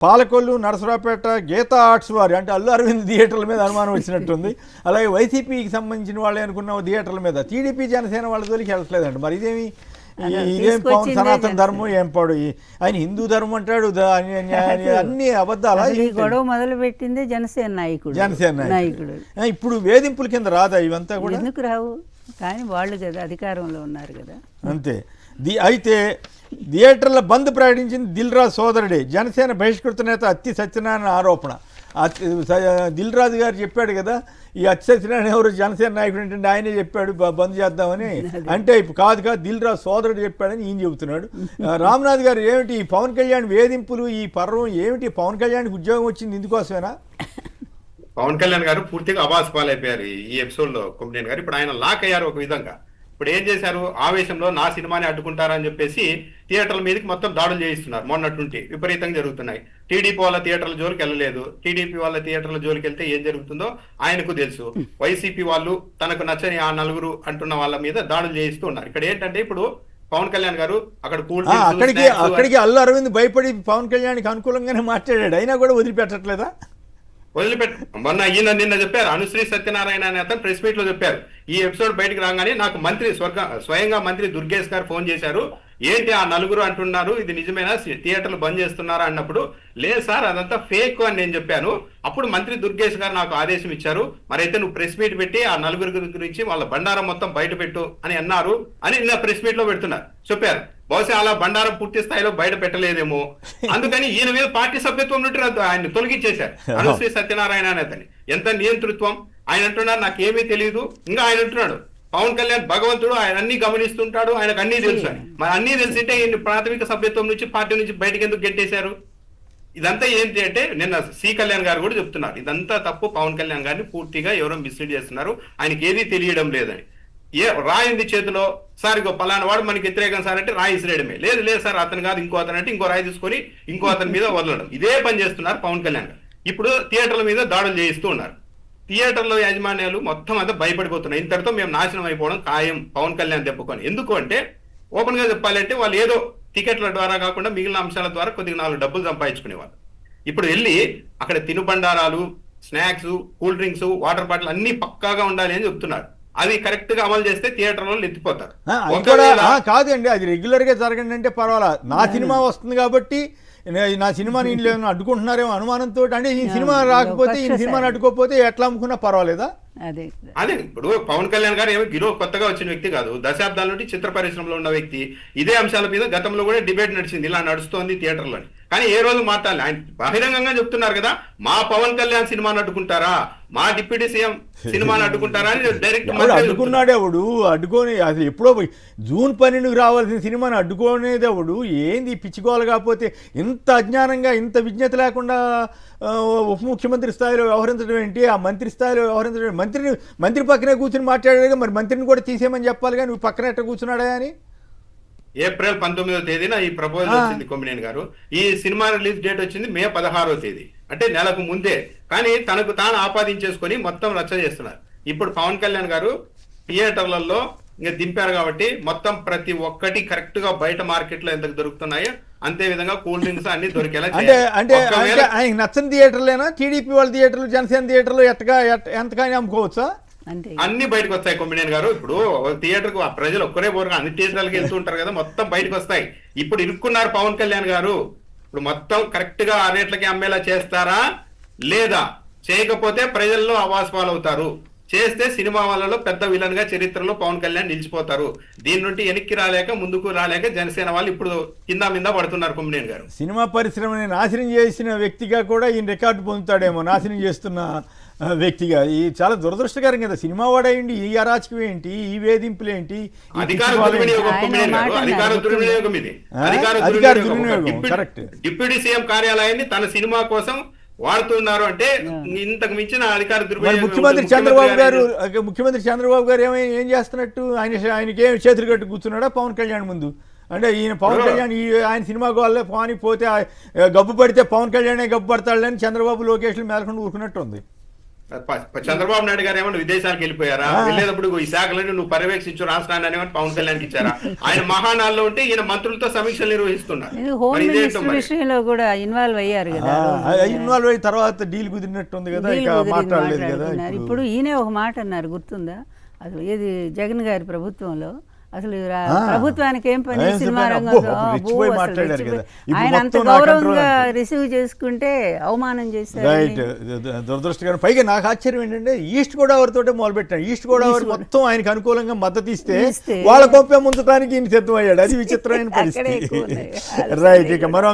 Palakollu, Narasaraopet Gita arts వారి అంటే అల్లు అరవింద్ థియేటర్ల మీద అనుమానం వచ్చినట్టుంది. అలాగే వైసీపీకి సంబంధించిన వాళ్ళే అనుకున్న థియేటర్ల మీద టీడీపీ జనసేన వాళ్ళ జోలికి వెళ్ళట్లేదండి. మరి ఇదేం పవన్ సనాతన ధర్మం ఏం పాడు, ఆయన హిందూ ధర్మం అంటాడు, అన్ని అబద్ధాలు. గొడవ మొదలు పెట్టిందే జనసేన నాయకుడు. ఇప్పుడు వేధింపుల కింద రాదా ఇవంతా కూడా? ఎందుకు రావు, కానీ వాళ్ళు కదా అధికారంలో ఉన్నారు కదా, అంతే. అయితే థియేటర్ల బంద్ ప్రకటించింది దిల్ రాజు సోదరుడే. జనసేన బహిష్కృత నేత అత్తి సత్యనారాయణ ఆరోపణ. దిల్ రాజు గారు చెప్పాడు కదా, ఈ అత్తి సత్యనారాయణ ఎవరు జనసేన నాయకుడు ఏంటంటే ఆయనే చెప్పాడు బంద్ చేద్దామని. అంటే ఇప్పుడు కాదు దిల్ రాజు సోదరుడు చెప్పాడని ఈయన చెబుతున్నాడు. రామ్నాథ్ గారు ఏమిటి ఈ పవన్ కళ్యాణ్ వేధింపులు, ఈ పర్వం ఏమిటి? పవన్ కళ్యాణ్కి ఉద్యోగం వచ్చింది ఇందుకోసమేనా? పవన్ కళ్యాణ్ గారు పూర్తిగా అబాస్ పాలైపోయారు ఈ ఎపిసోడ్ లో. కొమ్మినేని గారు ఇప్పుడు ఆయన లాక్ అయ్యారు ఒక విధంగా. ఇప్పుడు ఏం చేశారు, ఆవేశంలో నా సినిమాని అడ్డుకుంటారని చెప్పేసి థియేటర్ల మీదకి మొత్తం దాడులు చేయిస్తున్నారు. మొన్నట్టుండి విపరీతంగా జరుగుతున్నాయి. టీడీపీ వాళ్ళ థియేటర్ల జోలికి వెళ్ళలేదు. టీడీపీ వాళ్ళ థియేటర్ల జోలికి వెళ్తే ఏం జరుగుతుందో ఆయనకు తెలుసు. వైసీపీ వాళ్ళు తనకు నచ్చని ఆ నలుగురు అంటున్న వాళ్ళ మీద దాడులు చేయిస్తూ ఉన్నారు. ఇక్కడ ఏంటంటే ఇప్పుడు పవన్ కళ్యాణ్ గారు అక్కడ అక్కడికి అల్లు అరవింద్ భయపడి పవన్ కళ్యాణ్కి అనుకూలంగానే మాట్లాడాడు, అయినా కూడా వదిలిపెట్టట్లేదా? మొన్న ఈయన నిన్న చెప్పారు, అనుశ్రీ సత్యనారాయణ అనే అతను ప్రెస్ మీట్ లో చెప్పారు, ఈ ఎపిసోడ్ బయటకు రాగానే నాకు స్వయంగా మంత్రి దుర్గేష్ గారు ఫోన్ చేశారు, ఏంటి ఆ నలుగురు అంటున్నారు, ఇది నిజమేనా, థియేటర్లు బంద్ చేస్తున్నారా అన్నప్పుడు, లేదు సార్ అదంతా ఫేక్ అని నేను చెప్పాను. అప్పుడు మంత్రి దుర్గేష్ గారు నాకు ఆదేశం ఇచ్చారు, మరైతే నువ్వు ప్రెస్ మీట్ పెట్టి ఆ నలుగురు గురించి వాళ్ళ బండారం మొత్తం బయట పెట్టు అని అన్నారు అని నిన్న ప్రెస్ మీట్ లో పెడుతున్నారు చెప్పారు. బహుశా అలా బండారం పూర్తి స్థాయిలో బయట పెట్టలేదేమో, అందుకని ఈయన మీద పార్టీ సభ్యత్వం నుండి ఆయన తొలగించేశారు. అనుశ్రీ సత్యనారాయణ అనే అతన్ని. ఎంత నియంతృత్వం! ఆయన అంటున్నారు నాకేమీ తెలియదు. ఇంకా ఆయన అంటున్నాడు పవన్ కళ్యాణ్ భగవంతుడు, ఆయన అన్ని గమనిస్తుంటాడు, ఆయనకు అన్ని తెలుసు అని. మరి అన్ని తెలిసింటే ఈయన ప్రాథమిక సభ్యత్వం నుంచి పార్టీ నుంచి బయటకు ఎందుకు గెట్టేశారు? ఇదంతా ఏంటి అంటే నిన్న సి కళ్యాణ్ గారు కూడా చెప్తున్నారు, ఇదంతా తప్పు, పవన్ కళ్యాణ్ గారిని పూర్తిగా ఎవరో మిస్లీడ్ చేస్తున్నారు, ఆయనకి ఏదీ తెలియడం లేదని. రాయింది చేతిలో, సార్ ఇంకో పలానా వాడు మనకి వ్యతిరేకం సార్ అంటే రాయి ఇసిరేయడమే. లేదు సార్ అతను కాదు ఇంకో అతను అంటే ఇంకో రాయి తీసుకొని ఇంకో అతని మీద వదలడం, ఇదే పని చేస్తున్నారు పవన్ కళ్యాణ్ గారు. ఇప్పుడు థియేటర్ల మీద దాడులు చేయిస్తూ ఉన్నారు. థియేటర్ల యాజమాన్యాలు మొత్తం అంతా భయపడిపోతున్నాయి. ఇంతటితో మేము నాశనం అయిపోవడం ఖాయం పవన్ కళ్యాణ్ దెబ్బకొని. ఎందుకు అంటే ఓపెన్ గా చెప్పాలంటే వాళ్ళు ఏదో టికెట్ల ద్వారా కాకుండా మిగిలిన అంశాల ద్వారా కొద్దిగా 4 డబ్బులు సంపాదించుకునేవాళ్ళు. ఇప్పుడు వెళ్ళి అక్కడ తినుబండారాలు, snacks, cool drinks, water bottle అన్ని పక్కాగా ఉండాలి అని చెప్తున్నారు. అది కరెక్ట్ గా అమలు చేస్తే థియేటర్లో ఎత్తిపోతారు. కాదండి, అది రెగ్యులర్ గా జరగండి అంటే పర్వాలా. నా సినిమా వస్తుంది కాబట్టి నా సినిమాని వీళ్ళు అడ్డుకుంటున్నారేమో అనుమానంతో, అంటే ఈ సినిమా రాకపోతే ఈ సినిమాని అడ్డుకోకపోతే ఎట్లా అమ్ముకున్నా పర్వాలేదా? అదే ఇప్పుడు పవన్ కళ్యాణ్ గారు ఏమో గిరో కొత్తగా వచ్చిన వ్యక్తి కాదు, దశాబ్దాల నుండి చిత్ర పరిశ్రమలో ఉన్న వ్యక్తి. ఇదే అంశాల మీద గతంలో కూడా డిబేట్ నడిచింది, ఇలా నడుస్తోంది థియేటర్లో. కానీ ఏ రోజు మాట్లాడాలి, ఆయన బహిరంగంగా చెప్తున్నారు కదా, మా పవన్ కళ్యాణ్ సినిమాని అడ్డుకుంటారా, మా డిప్యూటీ సీఎం సినిమాని అడ్డుకుంటారా అని డైరెక్ట్ అడ్డుకున్నాడు. ఎవడు అడ్డుకొని అసలు ఎప్పుడో జూన్ 12కి రావాల్సిన సినిమాని అడ్డుకోనేది ఎవడు? ఏంది పిచ్చికోవాలి? కాకపోతే ఇంత అజ్ఞానంగా, ఇంత విజ్ఞత లేకుండా ఉప ముఖ్యమంత్రి స్థాయిలో వ్యవహరించడం ఏంటి, ఆ మంత్రి స్థాయిలో వ్యవహరించడం? మంత్రి పక్కనే కూర్చుని మాట్లాడాడు, మరి మంత్రిని కూడా తీసేయమని చెప్పాలి, కానీ నువ్వు పక్కన ఎట్ట కూర్చున్నాడా అని. ఏప్రిల్ 19వ తేదీన ఈ ప్రపోజల్ వచ్చింది కొమ్మినేని గారు. ఈ సినిమా రిలీజ్ డేట్ వచ్చింది మే 16వ తేదీ, అంటే నెలకు ముందే. కానీ తనకు తాను ఆపాదించేసుకొని మొత్తం రచ్చ చేస్తున్నారు. ఇప్పుడు పవన్ కళ్యాణ్ గారు థియేటర్లలో ఇంకా దింపారు కాబట్టి మొత్తం ప్రతి ఒక్కటి కరెక్ట్ గా బయట మార్కెట్ లో ఎంత దొరుకుతున్నాయో అంతే విధంగా కూల్ డ్రింక్స్ అన్ని దొరికేలా. అంటే ఆయనకి నచ్చని థియేటర్లేనా టీడీపీ వాళ్ళ థియేటర్లు, జనసేన థియేటర్లు ఎంతగానే అమ్ముకోవచ్చా? అన్ని బయటకు వస్తాయి కొమ్మినేని గారు. ఇప్పుడు థియేటర్ కు ప్రజలు ఒక్కరే పోరు, అన్ని థియేటర్లకు వెళ్తూ ఉంటారు కదా, మొత్తం బయటకు వస్తాయి. ఇప్పుడు ఇరుక్కున్నారు పవన్ కళ్యాణ్ గారు. ఇప్పుడు మొత్తం కరెక్ట్ గా ఆ రేట్లకి అమ్మేలా చేస్తారా, లేదా చేయకపోతే ప్రజల్లో అవాస్ పాలవుతారు. చేస్తే సినిమా వాళ్ళలో పెద్ద విలన్ గా చరిత్రలో పవన్ కళ్యాణ్ నిలిచిపోతారు. దీని నుండి వెనక్కి రాలేక ముందుకు రాలేక జనసేన వాళ్ళు ఇప్పుడు కింద మీద పడుతున్నారు కొమ్మినేని గారు. సినిమా పరిశ్రమని నాశనం చేసిన వ్యక్తిగా కూడా ఈయన రికార్డు పొందుతాడేమో, నాశనం చేస్తున్న వ్యక్తిగా. ఈ చాలా దురదృష్టకరం కదా. సినిమా వాడేయండి, ఈ అరాచకం ఏంటి, ఈ వేధింపులు ఏంటి, అధికార దుర్వినియోగం ఇది. అధికార దుర్వినియోగం కరెక్ట్. డిప్యూటీ సీఎం కార్యాలయాన్ని తన సినిమా కోసం వాడుతున్నారు అంటే ఇంతకు మించిన అధికార దుర్వినియోగం. ముఖ్యమంత్రి చంద్రబాబు గారు ఏం చేస్తున్నట్టు? ఆయనకి ఏం చేతులు కట్టు కూర్చున్నాడా పవన్ కళ్యాణ్ ముందు? అంటే ఈయన పవన్ కళ్యాణ్ ఆయన సినిమా వాళ్ళే పోనీ పోతే గబ్బు పడితే పవన్ కళ్యాణే గబ్బు పడతాడని చంద్రబాబు లోకేష్లు మేలకుండా ఊరుకున్నట్టు ఉంది. చంద్రబాబు నాయుడు గారు ఏమన్నా విదేశాలకు వెళ్ళిపోయారా? వెళ్ళేటప్పుడు ఈ శాఖలను నువ్వు పర్యవేక్షించు రాష్ట్రాన్ని అనేమని పవన్ కళ్యాణ్కి ఇచ్చారా? ఆయన మహానాల్లో ఉంటే ఈయన మంత్రులతో సమీక్షలు నిర్వహిస్తున్నారు. హోమ్ మరి ఇదేంటో మినిస్టర్ మరి. విషయంలో కూడా ఇన్వాల్వ్ అయ్యారు కదా. ఇన్వాల్వ్ అయిన తర్వాత డీల్ కుదిరినట్టుంది కదా, ఇక మాట్లాడలేదు కదా. ఇప్పుడు ఈయనే ఒక మాట అన్నారు గుర్తుందా, అసలు ఏది జగన్ గారి ప్రభుత్వంలో అసలు ప్రభుత్వానికి ఏం పని ఏం సినిమా చెప్పారు? రంగంలో అబ్బో, అబ్బో, రెచ్చిపోయి అసలు మాట్లాడారు రెచ్చిపోయి. కదా. ఇప్పుడు ఆయన అంత మొత్తం నా గౌరవంగా కంట్రోల్ రిసీవ్ చేసుకుంటే అవమానం చేశారు. రైట్. దురదృష్టకరం. పైగా నాకు ఆశ్చర్యం ఏంటంటే ఈస్ట్ గోదావరి తోటే మొదలు పెట్టాను. ఈస్ట్ గోదావరి మొత్తం ఆయనకు అనుకూలంగా మద్దతు ఇస్తే వాళ్ళ గొప్ప ముంచడానికి ఈయన సిద్ధమయ్యాడు. అది విచిత్రమైన అక్కడే పరిస్థితి. ఎక్కువ ఉన్నాయి. రైట్. ఇక మరో